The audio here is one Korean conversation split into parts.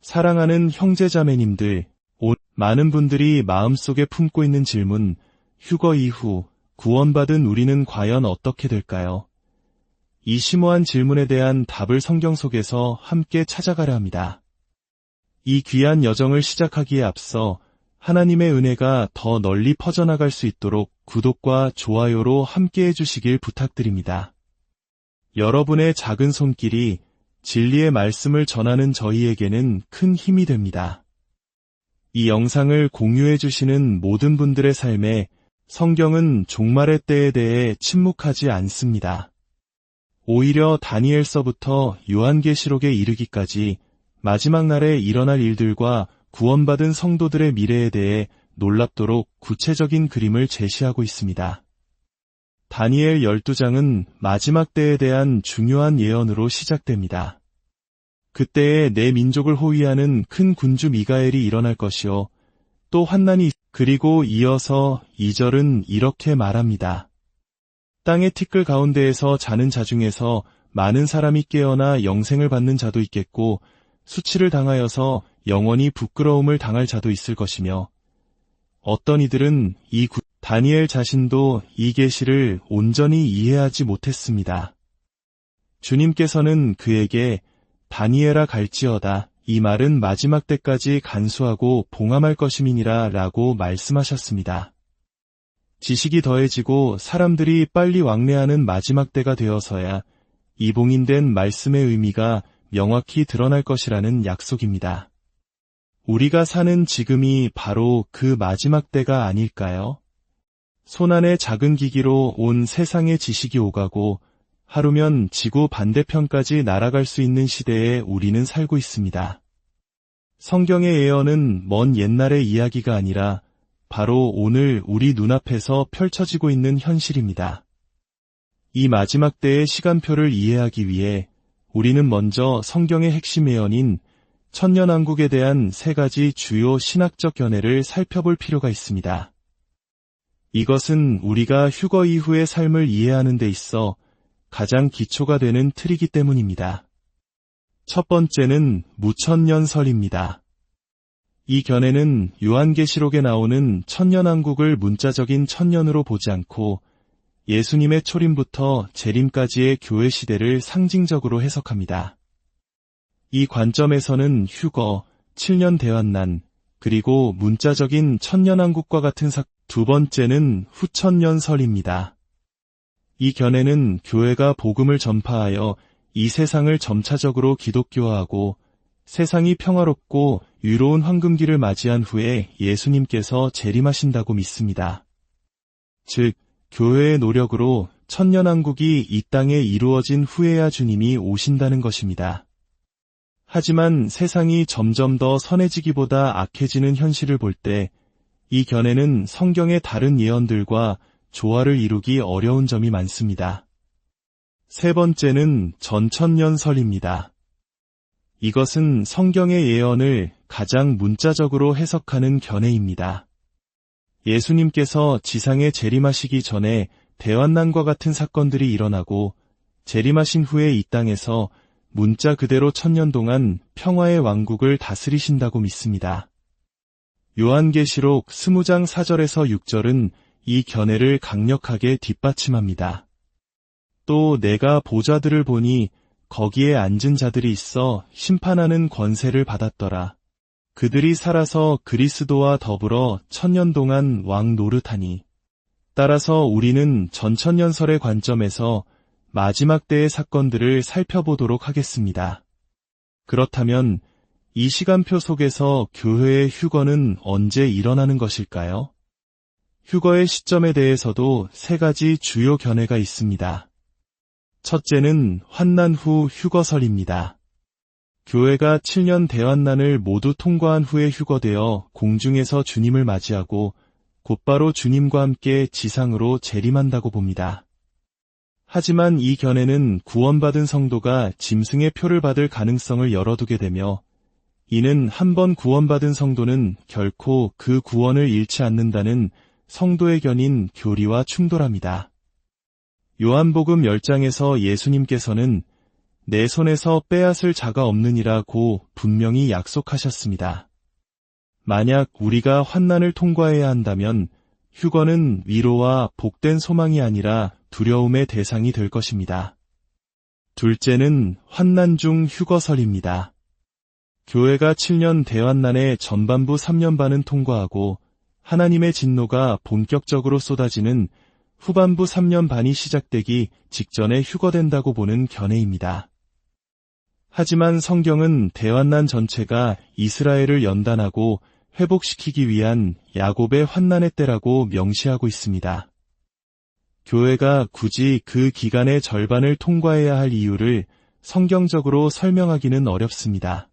사랑하는 형제자매님들, 많은 분들이 마음속에 품고 있는 질문, 휴거 이후 구원받은 우리는 과연 어떻게 될까요? 이 심오한 질문에 대한 답을 성경 속에서 함께 찾아가려 합니다. 이 귀한 여정을 시작하기에 앞서 하나님의 은혜가 더 널리 퍼져나갈 수 있도록 구독과 좋아요로 함께 해주시길 부탁드립니다. 여러분의 작은 손길이 진리의 말씀을 전하는 저희에게는 큰 힘이 됩니다. 이 영상을 공유해 주시는 모든 분들의 삶에 성경은 종말의 때에 대해 침묵하지 않습니다. 오히려 다니엘서부터 요한계시록에 이르기까지 마지막 날에 일어날 일들과 구원받은 성도들의 미래에 대해 놀랍도록 구체적인 그림을 제시하고 있습니다. 다니엘 12장은 마지막 때에 대한 중요한 예언으로 시작됩니다. 그때에 내 민족을 호위하는 큰 군주 미가엘이 일어날 것이요. 또 환난이 그리고 이어서 2절은 이렇게 말합니다. 땅의 티끌 가운데에서 자는 자 중에서 많은 사람이 깨어나 영생을 받는 자도 있겠고 수치를 당하여서 영원히 부끄러움을 당할 자도 있을 것이며 어떤 이들은 다니엘 자신도 이 계시를 온전히 이해하지 못했습니다. 주님께서는 그에게 다니엘아 갈지어다 이 말은 마지막 때까지 간수하고 봉함할 것임이니라 라고 말씀하셨습니다. 지식이 더해지고 사람들이 빨리 왕래하는 마지막 때가 되어서야 이 봉인된 말씀의 의미가 명확히 드러날 것이라는 약속입니다. 우리가 사는 지금이 바로 그 마지막 때가 아닐까요? 손안의 작은 기기로 온 세상의 지식이 오가고 하루면 지구 반대편까지 날아갈 수 있는 시대에 우리는 살고 있습니다. 성경의 예언은 먼 옛날의 이야기가 아니라 바로 오늘 우리 눈앞에서 펼쳐지고 있는 현실입니다. 이 마지막 때의 시간표를 이해하기 위해 우리는 먼저 성경의 핵심 예언인 천년왕국에 대한 3가지 주요 신학적 견해를 살펴볼 필요가 있습니다. 이것은 우리가 휴거 이후의 삶을 이해하는 데 있어 가장 기초가 되는 틀이기 때문입니다. 첫 번째는 무천년설입니다. 이 견해는 요한계시록에 나오는 천년왕국을 문자적인 천년으로 보지 않고 예수님의 초림부터 재림까지의 교회 시대를 상징적으로 해석합니다. 이 관점에서는 휴거, 7년 대환난, 그리고 문자적인 천년왕국과 같은 두 번째는 후천년설입니다. 이 견해는 교회가 복음을 전파하여 이 세상을 점차적으로 기독교화하고 세상이 평화롭고 유로운 황금기를 맞이한 후에 예수님께서 재림하신다고 믿습니다. 즉, 교회의 노력으로 천년왕국이 이 땅에 이루어진 후에야 주님이 오신다는 것입니다. 하지만 세상이 점점 더 선해지기보다 악해지는 현실을 볼 때 이 견해는 성경의 다른 예언들과 조화를 이루기 어려운 점이 많습니다. 세 번째는 전천년설입니다. 이것은 성경의 예언을 가장 문자적으로 해석하는 견해입니다. 예수님께서 지상에 재림하시기 전에 대환난과 같은 사건들이 일어나고 재림하신 후에 이 땅에서 문자 그대로 1000년 동안 평화의 왕국을 다스리신다고 믿습니다. 요한계시록 20장 4절에서 6절은 이 견해를 강력하게 뒷받침합니다. 또 내가 보좌들을 보니 거기에 앉은 자들이 있어 심판하는 권세를 받았더라. 그들이 살아서 그리스도와 더불어 1000년 동안 왕 노릇하니. 따라서 우리는 전천년설의 관점에서 마지막 때의 사건들을 살펴보도록 하겠습니다. 그렇다면 이 시간표 속에서 교회의 휴거는 언제 일어나는 것일까요? 휴거의 시점에 대해서도 3가지 주요 견해가 있습니다. 첫째는 환난 후 휴거설입니다. 교회가 7년 대환난을 모두 통과한 후에 휴거되어 공중에서 주님을 맞이하고 곧바로 주님과 함께 지상으로 재림한다고 봅니다. 하지만 이 견해는 구원받은 성도가 짐승의 표를 받을 가능성을 열어두게 되며 이는 한 번 구원받은 성도는 결코 그 구원을 잃지 않는다는 성도의 견인 교리와 충돌합니다. 요한복음 10장에서 예수님께서는 내 손에서 빼앗을 자가 없느니라고 분명히 약속하셨습니다. 만약 우리가 환난을 통과해야 한다면 휴거는 위로와 복된 소망이 아니라 두려움의 대상이 될 것입니다. 둘째는 환난 중 휴거설입니다. 교회가 7년 대환난의 전반부 3년 반은 통과하고 하나님의 진노가 본격적으로 쏟아지는 후반부 3년 반이 시작되기 직전에 휴거된다고 보는 견해입니다. 하지만 성경은 대환난 전체가 이스라엘을 연단하고 회복시키기 위한 야곱의 환난의 때라고 명시하고 있습니다. 교회가 굳이 그 기간의 절반을 통과해야 할 이유를 성경적으로 설명하기는 어렵습니다.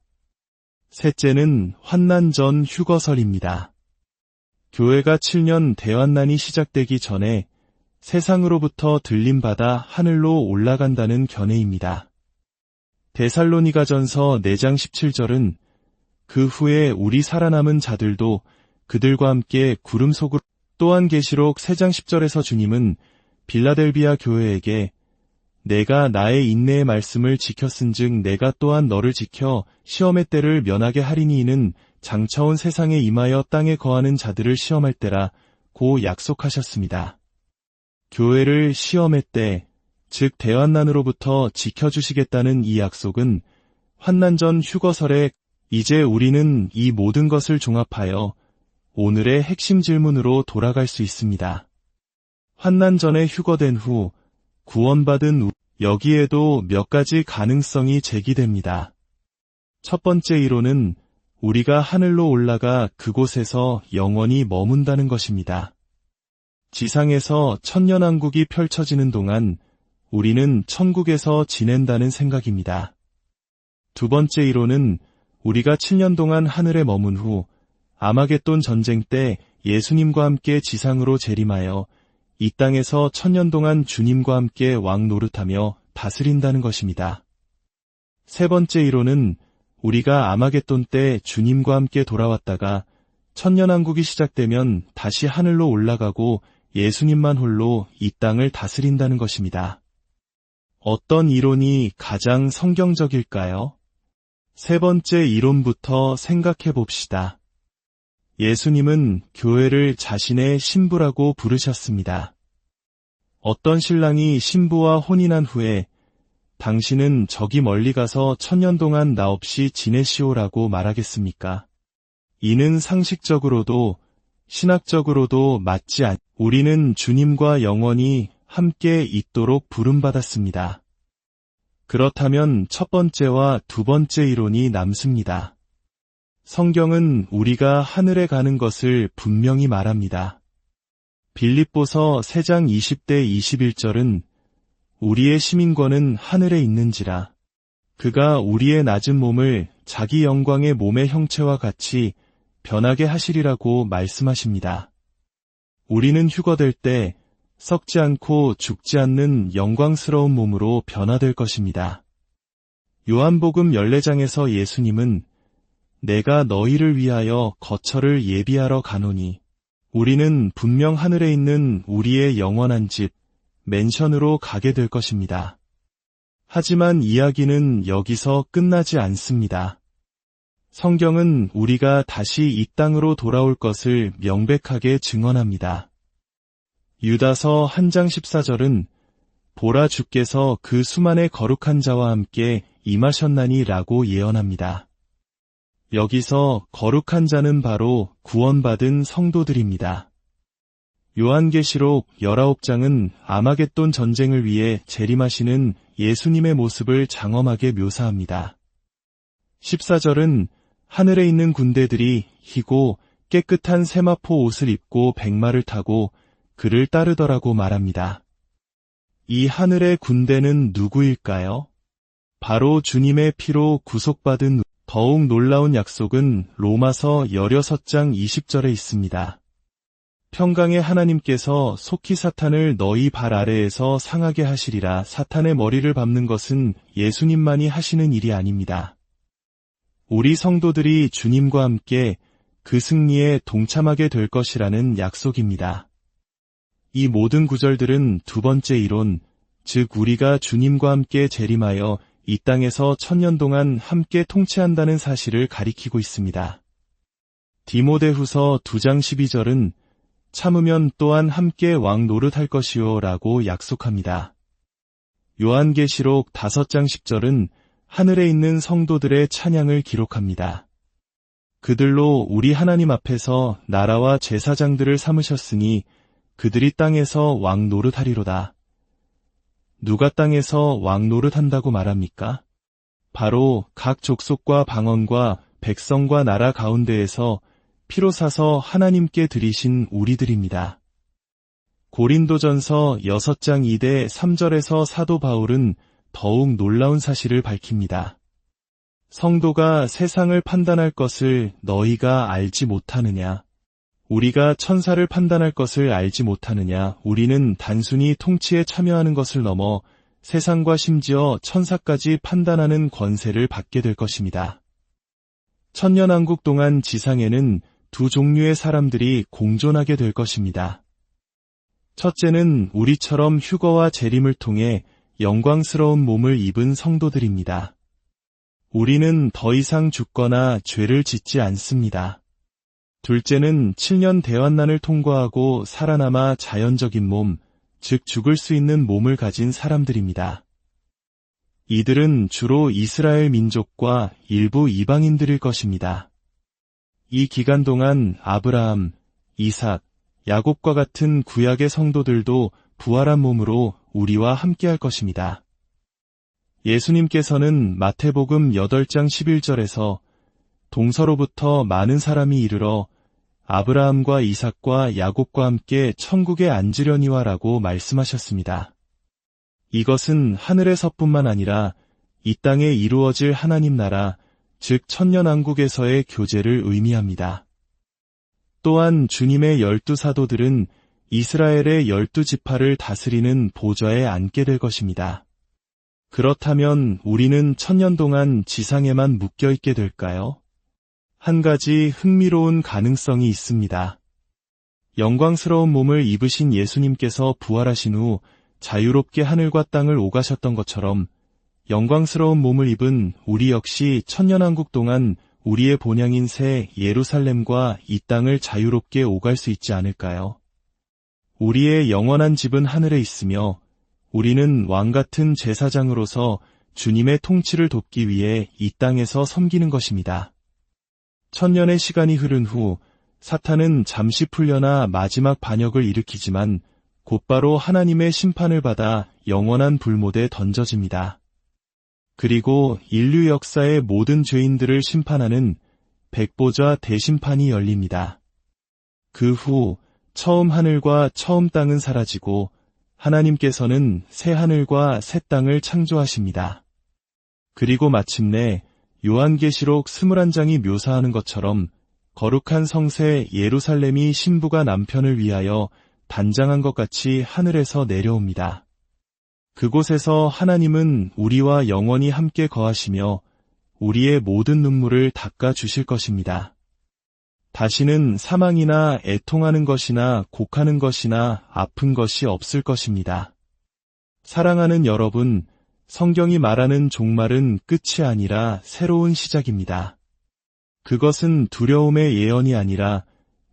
셋째는 환난 전 휴거설입니다. 교회가 7년 대환난이 시작되기 전에 세상으로부터 들림받아 하늘로 올라간다는 견해입니다. 데살로니가전서 4장 17절은 그 후에 우리 살아남은 자들도 그들과 함께 구름 속으로, 또한 계시록 3장 10절에서 주님은 빌라델비아 교회에게 내가 나의 인내의 말씀을 지켰은즉 내가 또한 너를 지켜 시험의 때를 면하게 하리니 이는 장차온 세상에 임하여 땅에 거하는 자들을 시험할 때라 고 약속하셨습니다. 교회를 시험의 때, 즉 대환난으로부터 지켜주시겠다는 이 약속은 환난 전 휴거설에 이제 우리는 이 모든 것을 종합하여 오늘의 핵심 질문으로 돌아갈 수 있습니다. 환난 전에 휴거된 후 구원받은 여기에도 몇 가지 가능성이 제기됩니다. 첫 번째 이론은 우리가 하늘로 올라가 그곳에서 영원히 머문다는 것입니다. 지상에서 천년왕국이 펼쳐지는 동안 우리는 천국에서 지낸다는 생각입니다. 두 번째 이론은 우리가 7년 동안 하늘에 머문 후 아마겟돈 전쟁 때 예수님과 함께 지상으로 재림하여 이 땅에서 1000년 동안 주님과 함께 왕 노릇하며 다스린다는 것입니다. 세 번째 이론은 우리가 아마겟돈 때 주님과 함께 돌아왔다가 천년왕국이 시작되면 다시 하늘로 올라가고 예수님만 홀로 이 땅을 다스린다는 것입니다. 어떤 이론이 가장 성경적일까요? 세 번째 이론부터 생각해 봅시다. 예수님은 교회를 자신의 신부라고 부르셨습니다. 어떤 신랑이 신부와 혼인한 후에 당신은 저기 멀리 가서 1000년 동안 나 없이 지내시오라고 말하겠습니까? 이는 상식적으로도 신학적으로도 맞지 않. 우리는 주님과 영원히 함께 있도록 부름받았습니다. 그렇다면 첫 번째와 두 번째 이론이 남습니다. 성경은 우리가 하늘에 가는 것을 분명히 말합니다. 빌립보서 3장 20대 21절은 우리의 시민권은 하늘에 있는지라 그가 우리의 낮은 몸을 자기 영광의 몸의 형체와 같이 변하게 하시리라고 말씀하십니다. 우리는 휴거될 때 썩지 않고 죽지 않는 영광스러운 몸으로 변화될 것입니다. 요한복음 14장에서 예수님은 내가 너희를 위하여 거처를 예비하러 가노니 우리는 분명 하늘에 있는 우리의 영원한 집, 맨션으로 가게 될 것입니다. 하지만 이야기는 여기서 끝나지 않습니다. 성경은 우리가 다시 이 땅으로 돌아올 것을 명백하게 증언합니다. 유다서 1장 14절은 보라 주께서 그 수만의 거룩한 자와 함께 임하셨나니 라고 예언합니다. 여기서 거룩한 자는 바로 구원받은 성도들입니다. 요한계시록 19장은 아마겟돈 전쟁을 위해 재림하시는 예수님의 모습을 장엄하게 묘사합니다. 14절은 하늘에 있는 군대들이 희고 깨끗한 세마포 옷을 입고 백마를 타고 그를 따르더라고 말합니다. 이 하늘의 군대는 누구일까요? 바로 주님의 피로 구속받은 더욱 놀라운 약속은 로마서 16장 20절에 있습니다. 평강의 하나님께서 속히 사탄을 너희 발 아래에서 상하게 하시리라. 사탄의 머리를 밟는 것은 예수님만이 하시는 일이 아닙니다. 우리 성도들이 주님과 함께 그 승리에 동참하게 될 것이라는 약속입니다. 이 모든 구절들은 두 번째 이론, 즉 우리가 주님과 함께 재림하여 이 땅에서 1000년 동안 함께 통치한다는 사실을 가리키고 있습니다. 디모데후서 2장 12절은 참으면 또한 함께 왕 노릇할 것이요 라고 약속합니다. 요한계시록 5장 10절은 하늘에 있는 성도들의 찬양을 기록합니다. 그들로 우리 하나님 앞에서 나라와 제사장들을 삼으셨으니 그들이 땅에서 왕 노릇하리로다. 누가 땅에서 왕 노릇한다고 말합니까? 바로 각 족속과 방언과 백성과 나라 가운데에서 피로 사서 하나님께 드리신 우리들입니다. 고린도전서 6장 2대 3절에서 사도 바울은 더욱 놀라운 사실을 밝힙니다. 성도가 세상을 판단할 것을 너희가 알지 못하느냐? 우리가 천사를 판단할 것을 알지 못하느냐? 우리는 단순히 통치에 참여하는 것을 넘어 세상과 심지어 천사까지 판단하는 권세를 받게 될 것입니다. 천년왕국 동안 지상에는 두 종류의 사람들이 공존하게 될 것입니다. 첫째는 우리처럼 휴거와 재림을 통해 영광스러운 몸을 입은 성도들입니다. 우리는 더 이상 죽거나 죄를 짓지 않습니다. 둘째는 7년 대환난을 통과하고 살아남아 자연적인 몸, 즉 죽을 수 있는 몸을 가진 사람들입니다. 이들은 주로 이스라엘 민족과 일부 이방인들일 것입니다. 이 기간 동안 아브라함, 이삭, 야곱과 같은 구약의 성도들도 부활한 몸으로 우리와 함께할 것입니다. 예수님께서는 마태복음 8장 11절에서 동서로부터 많은 사람이 이르러 아브라함과 이삭과 야곱과 함께 천국에 앉으려니와 라고 말씀하셨습니다. 이것은 하늘에서뿐만 아니라 이 땅에 이루어질 하나님 나라, 즉 천년왕국에서의 교제를 의미합니다. 또한 주님의 12사도들은 이스라엘의 12지파를 다스리는 보좌에 앉게 될 것입니다. 그렇다면 우리는 1000년 동안 지상에만 묶여있게 될까요? 한 가지 흥미로운 가능성이 있습니다. 영광스러운 몸을 입으신 예수님께서 부활하신 후 자유롭게 하늘과 땅을 오가셨던 것처럼 영광스러운 몸을 입은 우리 역시 천년왕국 동안 우리의 본향인 새 예루살렘과 이 땅을 자유롭게 오갈 수 있지 않을까요? 우리의 영원한 집은 하늘에 있으며 우리는 왕같은 제사장으로서 주님의 통치를 돕기 위해 이 땅에서 섬기는 것입니다. 1000년의 시간이 흐른 후 사탄은 잠시 풀려나 마지막 반역을 일으키지만 곧바로 하나님의 심판을 받아 영원한 불못에 던져집니다. 그리고 인류 역사의 모든 죄인들을 심판하는 백보좌 대심판이 열립니다. 그 후 처음 하늘과 처음 땅은 사라지고 하나님께서는 새 하늘과 새 땅을 창조하십니다. 그리고 마침내 요한계시록 21장이 묘사하는 것처럼 거룩한 성새 예루살렘이 신부가 남편을 위하여 단장한 것 같이 하늘에서 내려옵니다. 그곳에서 하나님은 우리와 영원히 함께 거하시며 우리의 모든 눈물을 닦아 주실 것입니다. 다시는 사망이나 애통하는 것이나 곡하는 것이나 아픈 것이 없을 것입니다. 사랑하는 여러분, 성경이 말하는 종말은 끝이 아니라 새로운 시작입니다. 그것은 두려움의 예언이 아니라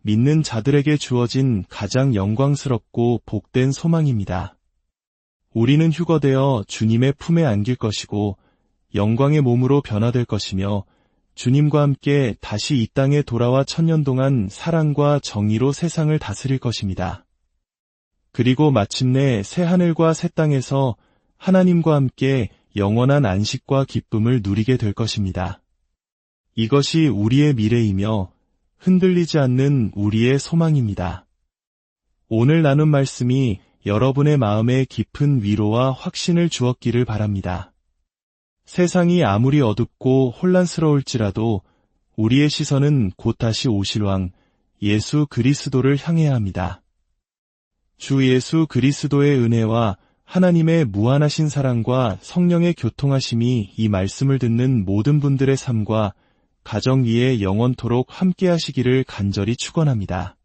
믿는 자들에게 주어진 가장 영광스럽고 복된 소망입니다. 우리는 휴거되어 주님의 품에 안길 것이고 영광의 몸으로 변화될 것이며 주님과 함께 다시 이 땅에 돌아와 1000년 동안 사랑과 정의로 세상을 다스릴 것입니다. 그리고 마침내 새 하늘과 새 땅에서 하나님과 함께 영원한 안식과 기쁨을 누리게 될 것입니다. 이것이 우리의 미래이며 흔들리지 않는 우리의 소망입니다. 오늘 나눈 말씀이 여러분의 마음에 깊은 위로와 확신을 주었기를 바랍니다. 세상이 아무리 어둡고 혼란스러울지라도 우리의 시선은 곧 다시 오실 왕 예수 그리스도를 향해야 합니다. 주 예수 그리스도의 은혜와 하나님의 무한하신 사랑과 성령의 교통하심이 이 말씀을 듣는 모든 분들의 삶과 가정 위에 영원토록 함께 하시기를 간절히 축원합니다.